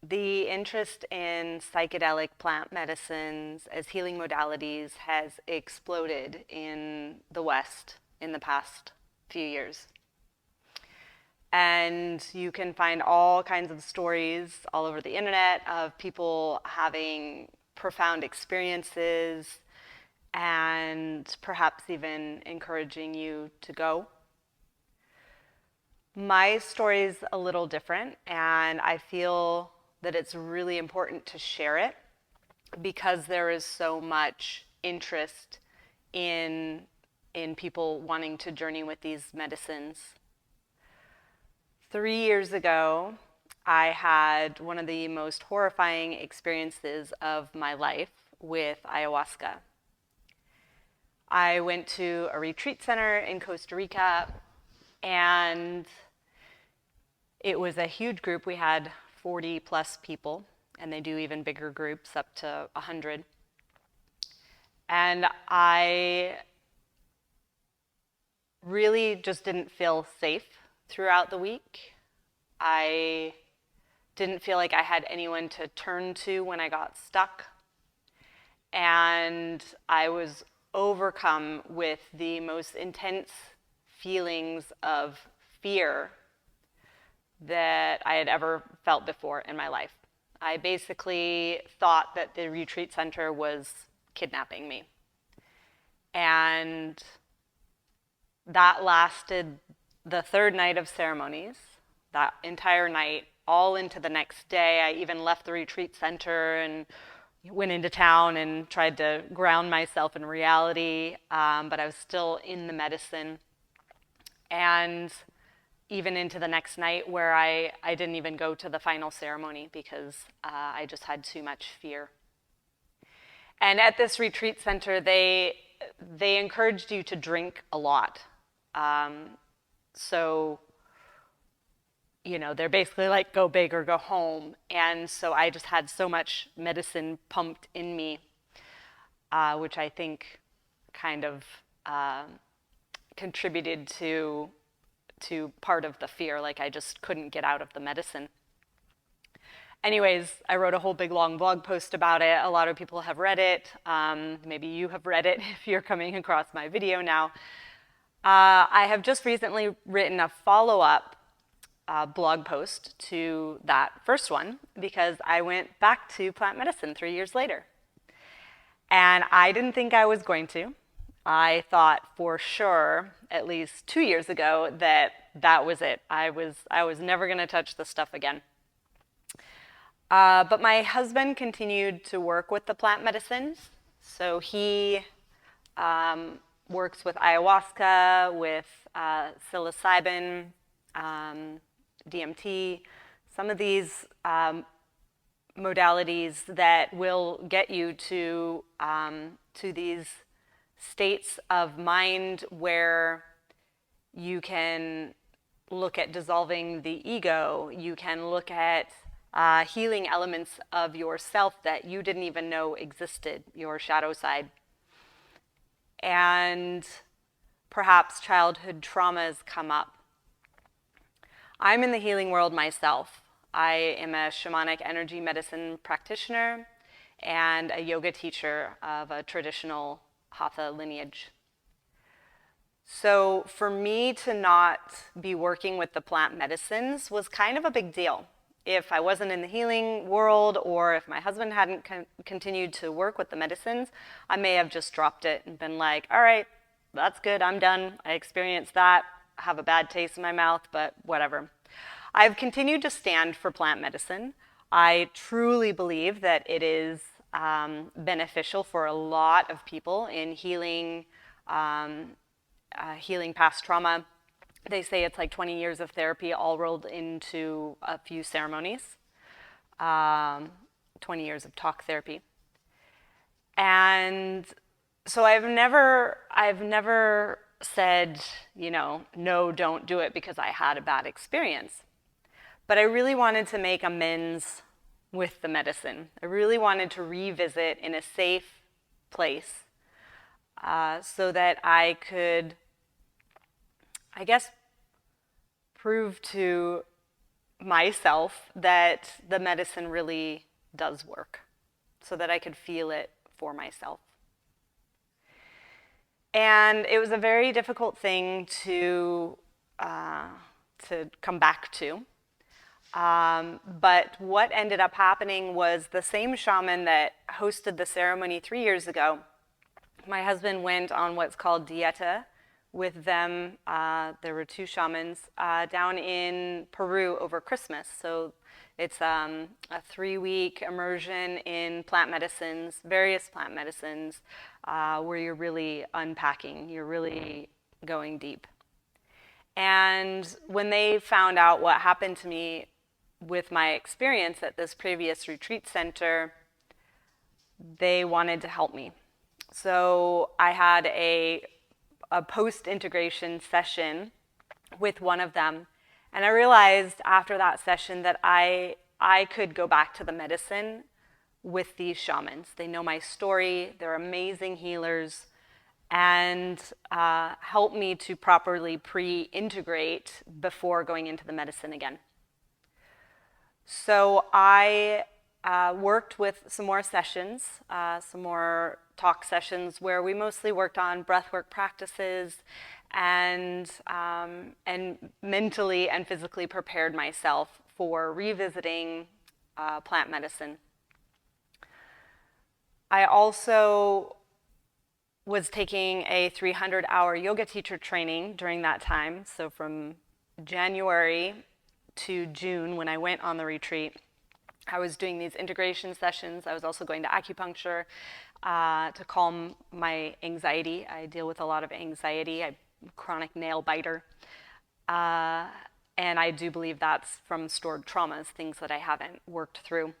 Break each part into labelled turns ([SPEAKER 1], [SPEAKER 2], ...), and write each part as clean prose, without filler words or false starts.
[SPEAKER 1] The interest in psychedelic plant medicines as healing modalities has exploded in the West in the past few years. And you can find all kinds of stories all over the internet of people having profound experiences and perhaps even encouraging you to go. My story is a little different, and I feel that it's really important to share it because there is so much interest in people wanting to journey with these medicines. 3 years ago, I had one of the most horrifying experiences of my life with ayahuasca. I went to a retreat center in Costa Rica, and it was a huge group. We had 40 plus people, and they do even bigger groups up to 100. And I really just didn't feel safe throughout the week. I didn't feel like I had anyone to turn to when I got stuck. And I was overcome with the most intense feelings of fear that I had ever felt before in my life. I basically thought that the retreat center was kidnapping me. And that lasted the third night of ceremonies, that entire night, all into the next day. I even left the retreat center and went into town and tried to ground myself in reality, but I was still in the medicine. And even into the next night where I didn't even go to the final ceremony because I just had too much fear. And at this retreat center, they encouraged you to drink a lot. So, they're basically like, go big or go home. And so I just had so much medicine pumped in me, which I think kind of contributed to part of the fear, like I just couldn't get out of the medicine. Anyways, I wrote a whole big long blog post about it. A lot of people have read it. Maybe you have read it if you're coming across my video now. I have just recently written a follow-up blog post to that first one because I went back to plant medicine 3 years later. And I didn't think I was going to. I thought for sure, at least 2 years ago, that was it. I was never going to touch the stuff again. But my husband continued to work with the plant medicines. So he works with ayahuasca, with psilocybin, DMT, some of these modalities that will get you to these states of mind where you can look at dissolving the ego. You can look at healing elements of yourself that you didn't even know existed, your shadow side. And perhaps childhood traumas come up. I'm in the healing world myself. I am a shamanic energy medicine practitioner and a yoga teacher of a traditional Hatha lineage. So for me to not be working with the plant medicines was kind of a big deal. If I wasn't in the healing world or if my husband hadn't continued to work with the medicines, I may have just dropped it and been like, all right, that's good, I'm done. I experienced that, I have a bad taste in my mouth, but whatever. I've continued to stand for plant medicine. I truly believe that it is beneficial for a lot of people in healing past trauma. They say it's like 20 years of therapy all rolled into a few ceremonies, 20 years of talk therapy. And so I've never said, no, don't do it because I had a bad experience. But I really wanted to make amends with the medicine. I really wanted to revisit in a safe place so that I could, I guess, prove to myself that the medicine really does work, so that I could feel it for myself. And it was a very difficult thing to come back to. But what ended up happening was the same shaman that hosted the ceremony 3 years ago, my husband went on what's called dieta with them. There were 2 shamans down in Peru over Christmas. So it's a 3-week immersion in plant medicines, various plant medicines, where you're really unpacking, you're really going deep. And when they found out what happened to me with my experience at this previous retreat center, they wanted to help me. So I had a post-integration session with one of them, and I realized after that session that I could go back to the medicine with these shamans. They know my story, they're amazing healers, and help me to properly pre-integrate before going into the medicine again. So I worked with some more sessions, some more talk sessions where we mostly worked on breathwork practices and mentally and physically prepared myself for revisiting plant medicine. I also was taking a 300-hour yoga teacher training during that time. So from January to June, when I went on the retreat, I was doing these integration sessions. I was also going to acupuncture to calm my anxiety. I deal with a lot of anxiety. I'm a chronic nail biter. And I do believe that's from stored traumas, things that I haven't worked through.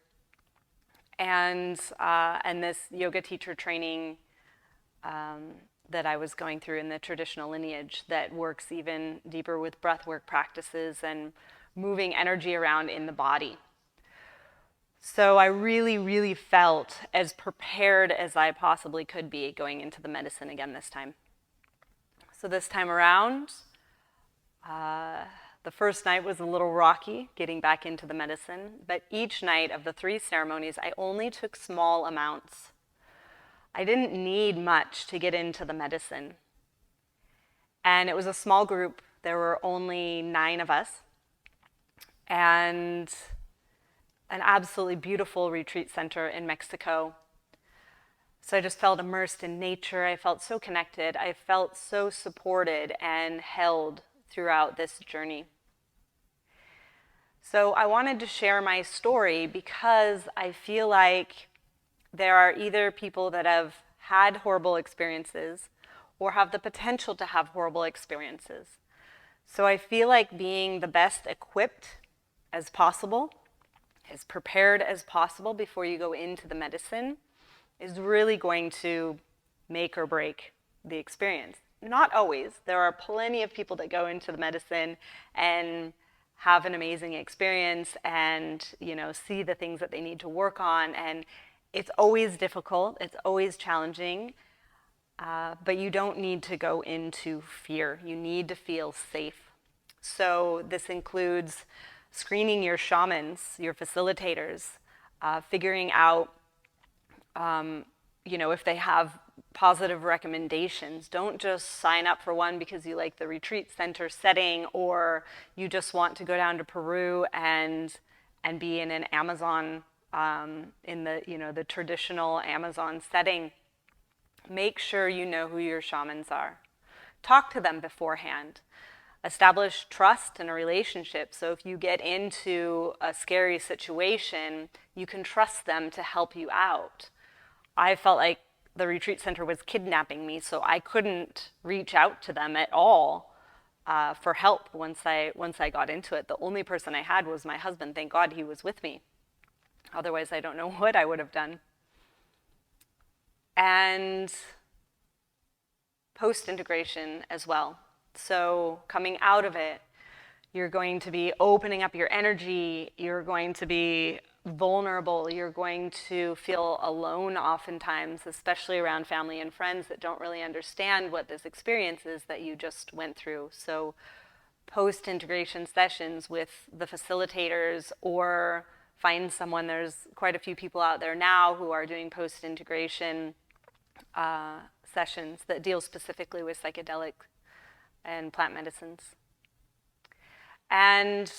[SPEAKER 1] And this yoga teacher training that I was going through in the traditional lineage that works even deeper with breathwork practices and moving energy around in the body. So I really, really felt as prepared as I possibly could be going into the medicine again this time. So this time around, the first night was a little rocky getting back into the medicine, but each night of the 3 ceremonies, I only took small amounts. I didn't need much to get into the medicine. And it was a small group. There were only 9 of us. And an absolutely beautiful retreat center in Mexico. So I just felt immersed in nature. I felt so connected. I felt so supported and held throughout this journey. So I wanted to share my story because I feel like there are either people that have had horrible experiences or have the potential to have horrible experiences. So I feel like being the best equipped as possible, as prepared as possible before you go into the medicine is really going to make or break the experience. Not always. There are plenty of people that go into the medicine and have an amazing experience and, see the things that they need to work on. And it's always difficult. It's always challenging. But you don't need to go into fear. You need to feel safe. So this includes screening your shamans, your facilitators, figuring out, if they have positive recommendations. Don't just sign up for one because you like the retreat center setting or you just want to go down to Peru and be in an Amazon, in the traditional Amazon setting. Make sure you know who your shamans are. Talk to them beforehand. Establish trust in a relationship. So if you get into a scary situation, you can trust them to help you out. I felt like the retreat center was kidnapping me, so I couldn't reach out to them at all for help once I got into it. The only person I had was my husband. Thank God he was with me. Otherwise, I don't know what I would have done. And post-integration as well. So coming out of it, you're going to be opening up your energy, you're going to be vulnerable, you're going to feel alone oftentimes, especially around family and friends that don't really understand what this experience is that you just went through. So post-integration sessions with the facilitators, or find someone. There's quite a few people out there now who are doing post-integration sessions that deal specifically with psychedelic and plant medicines. And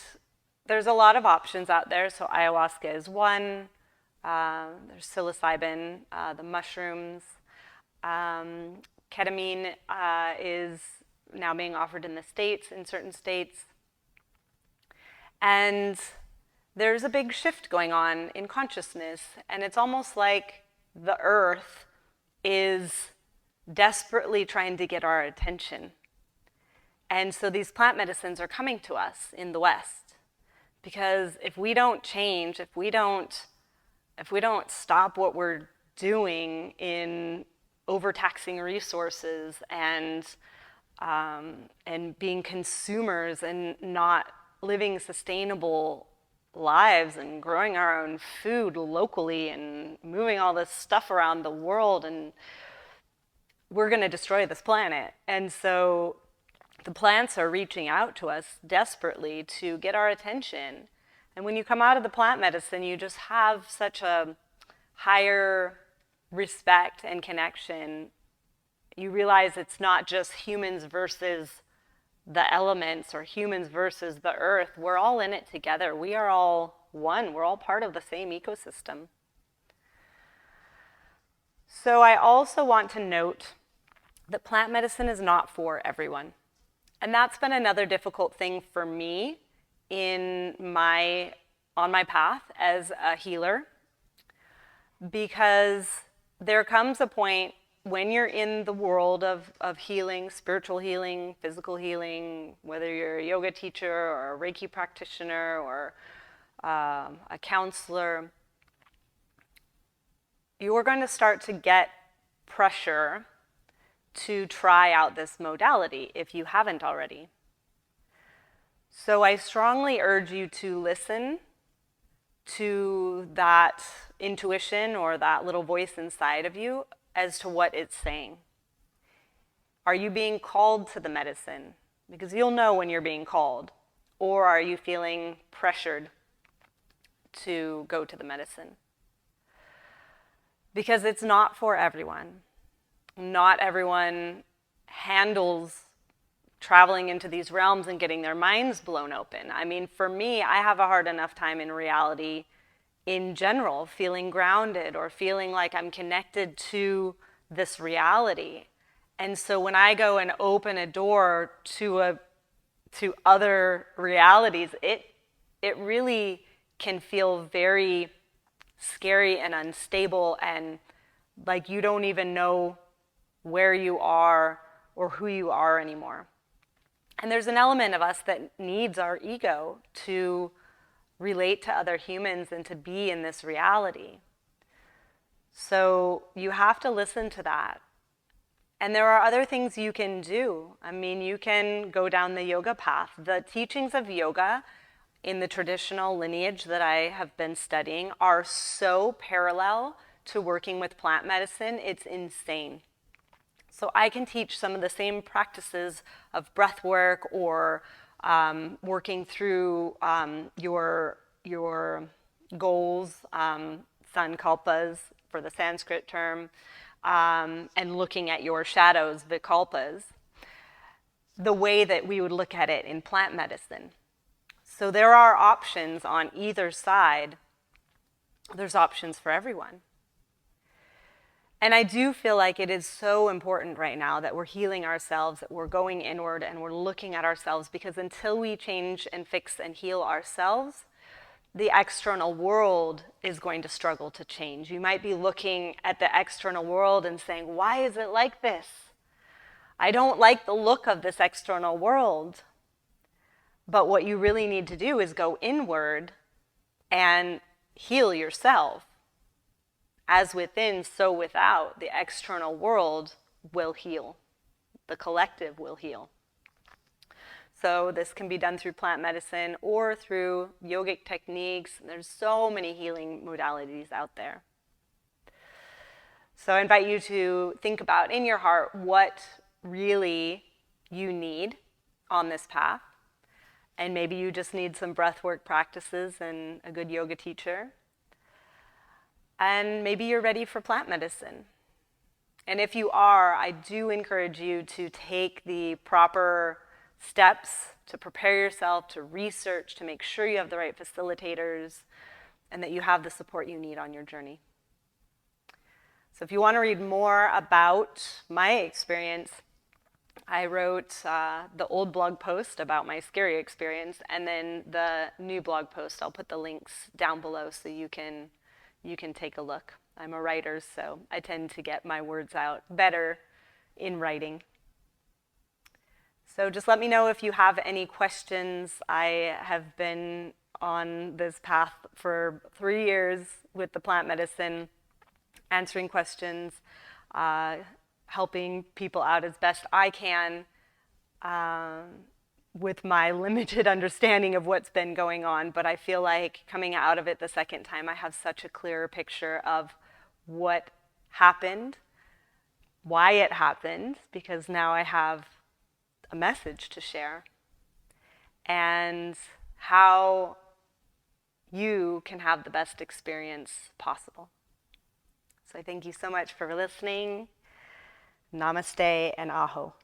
[SPEAKER 1] there's a lot of options out there. So ayahuasca is one. There's psilocybin, the mushrooms. Ketamine is now being offered in the States, in certain states. And there's a big shift going on in consciousness. And it's almost like the earth is desperately trying to get our attention. And so these plant medicines are coming to us in the West. Because if we don't change, if we don't stop what we're doing in overtaxing resources and being consumers and not living sustainable lives and growing our own food locally and moving all this stuff around the world, and we're going to destroy this planet. And so the plants are reaching out to us desperately to get our attention. And when you come out of the plant medicine, you just have such a higher respect and connection. You realize it's not just humans versus the elements or humans versus the earth. We're all in it together. We are all one. We're all part of the same ecosystem. So I also want to note that plant medicine is not for everyone. And that's been another difficult thing for me on my path as a healer, because there comes a point when you're in the world of healing, spiritual healing, physical healing, whether you're a yoga teacher or a reiki practitioner or a counselor, you're going to start to get pressure to try out this modality if you haven't already. So I strongly urge you to listen to that intuition or that little voice inside of you as to what it's saying. Are you being called to the medicine? Because you'll know when you're being called. Or are you feeling pressured to go to the medicine? Because it's not for everyone. Not everyone handles traveling into these realms and getting their minds blown open. I mean, for me, I have a hard enough time in reality in general, feeling grounded or feeling like I'm connected to this reality. And so when I go and open a door to other realities, it really can feel very scary and unstable, and like you don't even know where you are or who you are anymore. And there's an element of us that needs our ego to relate to other humans and to be in this reality. So you have to listen to that. And there are other things you can do. I mean, you can go down the yoga path. The teachings of yoga in the traditional lineage that I have been studying are so parallel to working with plant medicine, it's insane. So I can teach some of the same practices of breath work or working through your goals, sankalpas for the Sanskrit term, and looking at your shadows, vikalpas, the way that we would look at it in plant medicine. So there are options on either side. There's options for everyone. And I do feel like it is so important right now that we're healing ourselves, that we're going inward and we're looking at ourselves, because until we change and fix and heal ourselves, the external world is going to struggle to change. You might be looking at the external world and saying, why is it like this? I don't like the look of this external world. But what you really need to do is go inward and heal yourself. As within, so without, the external world will heal. The collective will heal. So this can be done through plant medicine or through yogic techniques. There's so many healing modalities out there. So I invite you to think about in your heart what really you need on this path. And maybe you just need some breathwork practices and a good yoga teacher. And maybe you're ready for plant medicine. And if you are, I do encourage you to take the proper steps to prepare yourself, to research, to make sure you have the right facilitators, and that you have the support you need on your journey. So if you want to read more about my experience, I wrote the old blog post about my scary experience, and then the new blog post. I'll put the links down below so you can take a look. I'm a writer, so I tend to get my words out better in writing. So just let me know if you have any questions. I have been on this path for 3 years with the plant medicine, answering questions, helping people out as best I can with my limited understanding of what's been going on. But I feel like coming out of it the second time, I have such a clearer picture of what happened, why it happened, because now I have a message to share, and how you can have the best experience possible. So I thank you so much for listening. Namaste and aho.